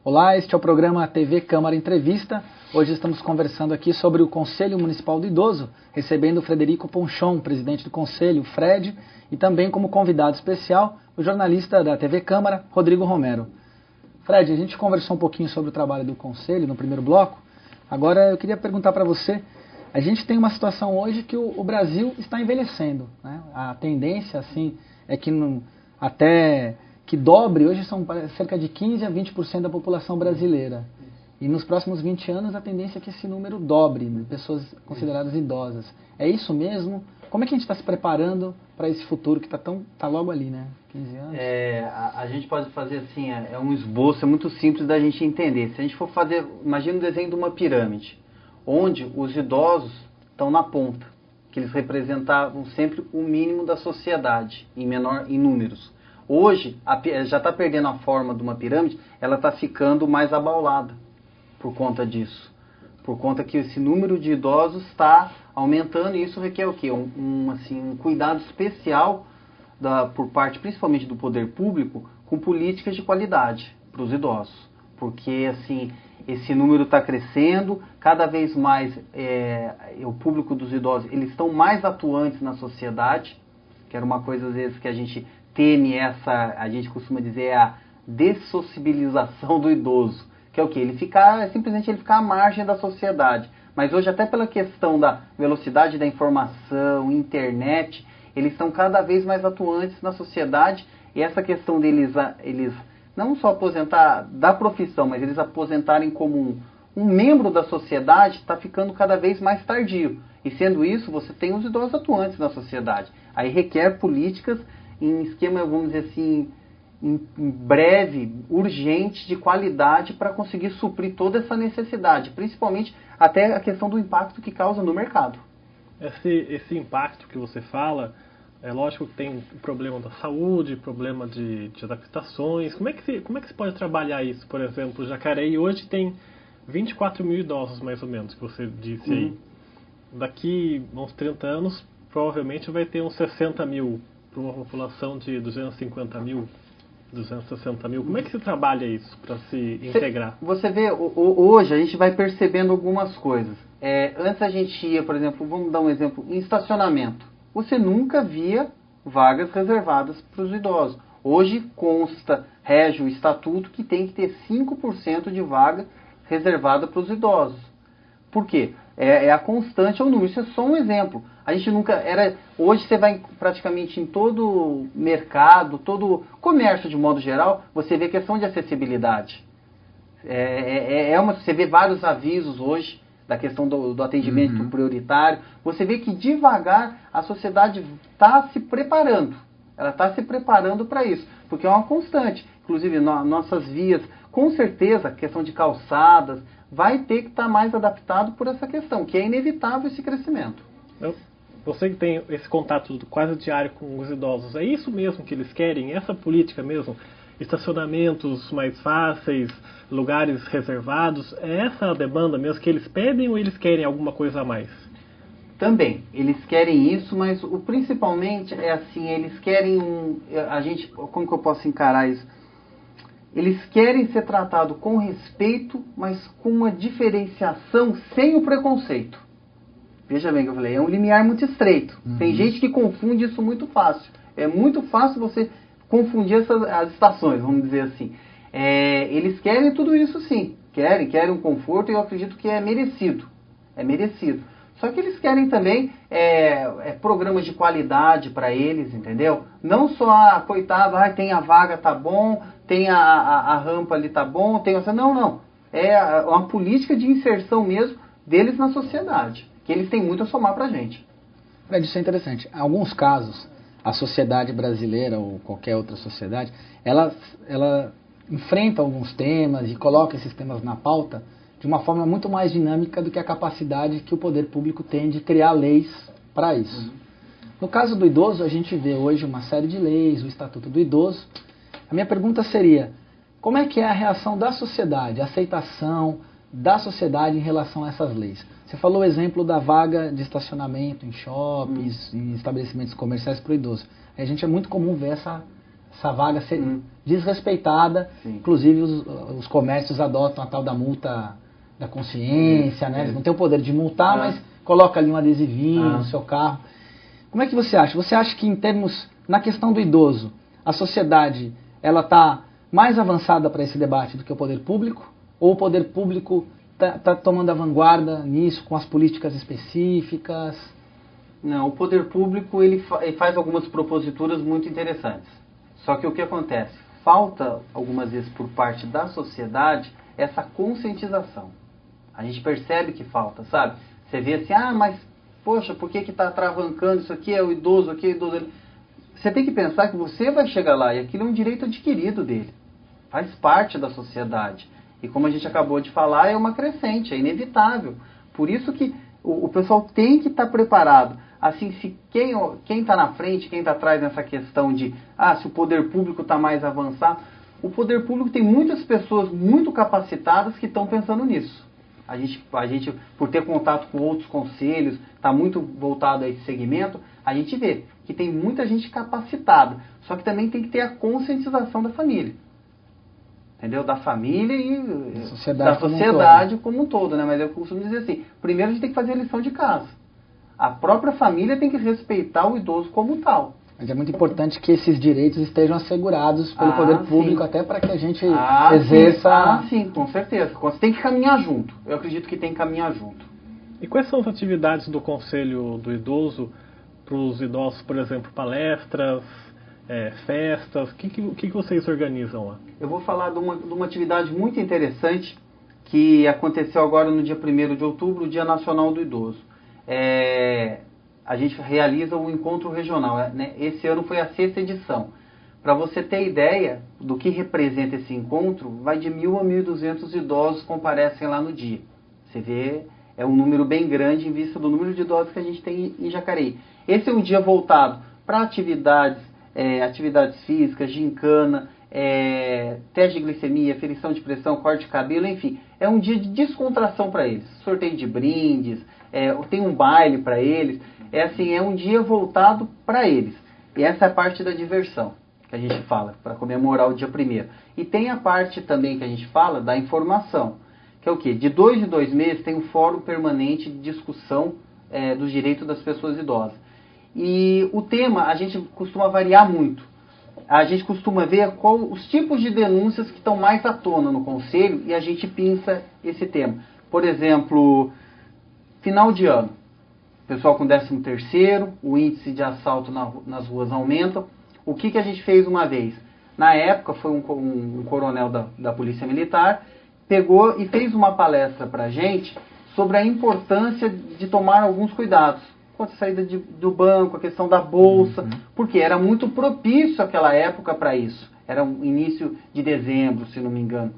Olá, este é o programa TV Câmara Entrevista. Hoje estamos conversando aqui sobre o Conselho Municipal do Idoso, recebendo o Frederico Ponchon, presidente do Conselho, Fred, e também como convidado especial, o jornalista da TV Câmara, Rodrigo Romero. Fred, a gente conversou um pouquinho sobre o trabalho do Conselho no primeiro bloco. Agora eu queria perguntar para você, a gente tem uma situação hoje que o Brasil está envelhecendo, né? A tendência, assim, é que até que dobre, hoje são cerca de 15% a 20% da população brasileira. E nos próximos 20 anos a tendência é que esse número dobre, de pessoas consideradas idosas. É isso mesmo? Como é que a gente está se preparando para esse futuro que está logo ali, né? 15 anos? A gente pode fazer assim, é um esboço, é muito simples da gente entender. Se a gente for fazer, imagina o desenho de uma pirâmide, onde os idosos estão na ponta, que eles representavam sempre o mínimo da sociedade, em números. Hoje, já está perdendo a forma de uma pirâmide, ela está ficando mais abaulada por conta disso. Por conta que esse número de idosos está aumentando, e isso requer o quê? Um cuidado especial por parte, principalmente do poder público, com políticas de qualidade para os idosos. Porque, assim, esse número está crescendo, cada vez mais o público dos idosos, eles estão mais atuantes na sociedade, que era uma coisa, às vezes, que a gente teme a gente costuma dizer, a dessocibilização do idoso, que é o quê? Simplesmente ele ficar à margem da sociedade. Mas hoje, até pela questão da velocidade da informação, internet, eles estão cada vez mais atuantes na sociedade, e essa questão deles, eles não só aposentar da profissão, mas eles aposentarem como um membro da sociedade, está ficando cada vez mais tardio. E sendo isso, você tem os idosos atuantes na sociedade. Aí requer políticas em esquema, vamos dizer assim, em breve, urgente, de qualidade, para conseguir suprir toda essa necessidade, principalmente até a questão do impacto que causa no mercado. Esse impacto que você fala, é lógico que tem o problema da saúde, problema de adaptações. Como é que se pode trabalhar isso? Por exemplo, Jacareí hoje tem 24 mil idosos, mais ou menos, que você disse aí. Daqui a uns 30 anos, provavelmente vai ter uns 60 mil para uma população de 250 mil, 260 mil. Como é que se trabalha isso para se integrar? Você vê, hoje a gente vai percebendo algumas coisas. Antes a gente ia, por exemplo, vamos dar um exemplo, em estacionamento. Você nunca via vagas reservadas para os idosos. Hoje rege o estatuto que tem que ter 5% de vaga reservada para os idosos. Por quê? A constante, é o número. Isso é só um exemplo. A gente nunca hoje você vai praticamente em todo mercado, todo comércio de modo geral, você vê questão de acessibilidade. Você vê vários avisos hoje da questão do atendimento prioritário. Você vê que devagar a sociedade está se preparando. Ela está se preparando para isso, porque é uma constante. Inclusive, nossas vias, com certeza, a questão de calçadas, vai ter que estar mais adaptado por essa questão, que é inevitável esse crescimento. Você que tem esse contato quase diário com os idosos, é isso mesmo que eles querem? Essa política mesmo? Estacionamentos mais fáceis, lugares reservados, é essa a demanda mesmo que eles pedem ou eles querem alguma coisa a mais? Também, eles querem isso, mas principalmente é assim, eles querem como que eu posso encarar isso? Eles querem ser tratados com respeito, mas com uma diferenciação sem o preconceito. Veja bem o que eu falei, é um limiar muito estreito. Tem gente que confunde isso muito fácil. É muito fácil você confundir as estações, vamos dizer assim. Eles querem tudo isso sim. Querem um conforto, e eu acredito que é merecido. É merecido. Só que eles querem também programas de qualidade para eles, entendeu? Não só, coitado, tem a vaga, tá bom, tem a rampa ali, tá bom, não. É uma política de inserção mesmo deles na sociedade, que eles têm muito a somar para a gente. Fred, isso é interessante. Em alguns casos, a sociedade brasileira ou qualquer outra sociedade, ela enfrenta alguns temas e coloca esses temas na pauta de uma forma muito mais dinâmica do que a capacidade que o poder público tem de criar leis para isso. No caso do idoso, a gente vê hoje uma série de leis, o Estatuto do Idoso. A minha pergunta seria, como é que é a reação da sociedade, a aceitação da sociedade em relação a essas leis? Você falou o exemplo da vaga de estacionamento em shoppings, em estabelecimentos comerciais para o idoso. A gente é muito comum ver essa vaga ser desrespeitada. Sim. Inclusive os comércios adotam a tal da multa da consciência, né? Eles não têm o poder de multar, mas coloca ali um adesivinho no seu carro. Como é que você acha? Você acha que em termos, na questão do idoso, a sociedade ela está mais avançada para esse debate do que o poder público? Ou o poder público está tomando a vanguarda nisso, com as políticas específicas? Não, o poder público ele faz algumas proposituras muito interessantes. Só que o que acontece? Falta, algumas vezes, por parte da sociedade, essa conscientização. A gente percebe que falta, sabe? Você vê assim, mas, poxa, por que está travancando isso aqui? É o idoso aqui, é o idoso ali. Você tem que pensar que você vai chegar lá e aquilo é um direito adquirido dele. Faz parte da sociedade. E como a gente acabou de falar, é uma crescente, é inevitável. Por isso que o pessoal tem que estar preparado. Assim, se quem está na frente, quem está atrás nessa questão de, se o poder público está mais avançado, o poder público tem muitas pessoas muito capacitadas que estão pensando nisso. A gente, por ter contato com outros conselhos, está muito voltado a esse segmento, a gente vê que tem muita gente capacitada. Só que também tem que ter a conscientização da família. Entendeu? Da família e da sociedade como um todo, né? Mas eu costumo dizer assim, primeiro a gente tem que fazer a lição de casa. A própria família tem que respeitar o idoso como tal. Mas é muito importante que esses direitos estejam assegurados pelo poder público, sim. Até para que a gente exerça... Sim, com certeza. Você tem que caminhar junto. Eu acredito que tem que caminhar junto. E quais são as atividades do Conselho do Idoso para os idosos, por exemplo, palestras, festas? O que vocês organizam lá? Eu vou falar de uma atividade muito interessante que aconteceu agora no dia 1º de outubro, o Dia Nacional do Idoso. A gente realiza o encontro regional, né? Esse ano foi a 6ª edição. Para você ter ideia do que representa esse encontro, vai de 1.000 a 1.200 idosos comparecem lá no dia. Você vê, é um número bem grande em vista do número de idosos que a gente tem em Jacareí. Esse é um dia voltado para atividades físicas, gincana, teste de glicemia, aferição de pressão, corte de cabelo, enfim. É um dia de descontração para eles. Sorteio de brindes, tem um baile para eles. É um dia voltado para eles. E essa é a parte da diversão que a gente fala, para comemorar o dia 1º. E tem a parte também que a gente fala da informação, que é o quê? De 2 em 2 meses tem um fórum permanente de discussão dos direitos das pessoas idosas. E o tema a gente costuma variar muito. A gente costuma ver os tipos de denúncias que estão mais à tona no Conselho e a gente pinça esse tema. Por exemplo, final de ano. Pessoal com 13º, o índice de assalto nas ruas aumenta. O que a gente fez uma vez? Na época, foi um coronel da Polícia Militar, pegou e fez uma palestra para a gente sobre a importância de tomar alguns cuidados. Quanto a saída do banco, a questão da bolsa, porque era muito propício aquela época para isso. Era o início de dezembro, se não me engano.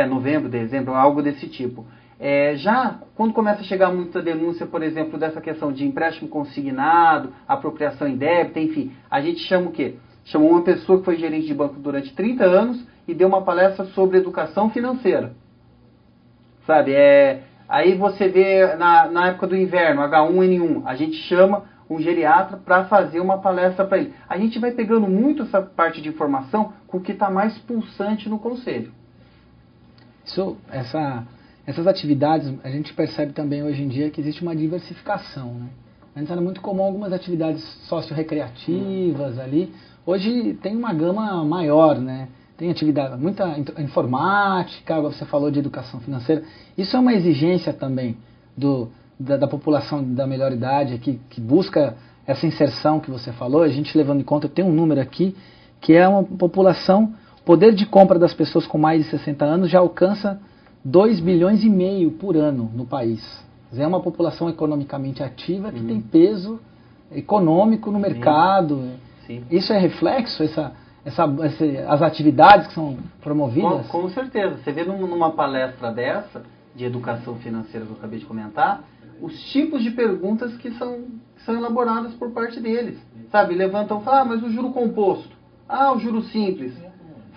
Novembro, dezembro, algo desse tipo. Já quando começa a chegar muita denúncia, por exemplo, dessa questão de empréstimo consignado, apropriação indébita, enfim, a gente chama o quê? Chamou uma pessoa que foi gerente de banco durante 30 anos e deu uma palestra sobre educação financeira. Sabe, aí você vê na época do inverno, H1N1, a gente chama um geriatra para fazer uma palestra para ele. A gente vai pegando muito essa parte de informação com o que está mais pulsante no Conselho. Essas atividades, a gente percebe também hoje em dia que existe uma diversificação, né? Antes era muito comum algumas atividades socio-recreativas ali. Hoje tem uma gama maior, né? Tem atividade, muita informática, você falou de educação financeira. Isso é uma exigência também da população da melhor idade que busca essa inserção que você falou. A gente levando em conta, tem um número aqui, que é uma população, o poder de compra das pessoas com mais de 60 anos já alcança 2,5 bilhões por ano no país. É uma população economicamente ativa que tem peso econômico no mercado. Sim. Isso é reflexo, as atividades que são promovidas? Com certeza. Você vê numa palestra dessa, de educação financeira que eu acabei de comentar, os tipos de perguntas que são elaboradas por parte deles. Sabe, levantam e falam, mas o juro composto? O juro simples.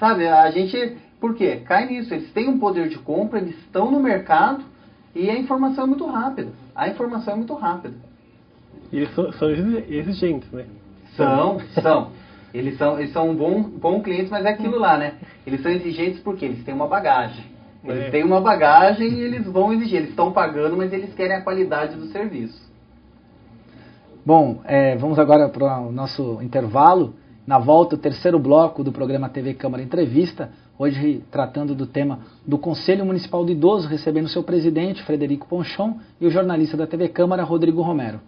Sabe, a gente... Por quê? Cai nisso. Eles têm um poder de compra, eles estão no mercado e a informação é muito rápida. E eles são exigentes, né? São. Eles são um bom cliente, mas é aquilo lá, né? Eles são exigentes porque eles têm uma bagagem. Eles têm uma bagagem e eles vão exigir. Eles estão pagando, mas eles querem a qualidade do serviço. Bom, vamos agora para o nosso intervalo. Na volta, o terceiro bloco do programa TV Câmara Entrevista, hoje tratando do tema do Conselho Municipal do Idoso, recebendo seu presidente, Frederico Ponchon, e o jornalista da TV Câmara, Rodrigo Romero.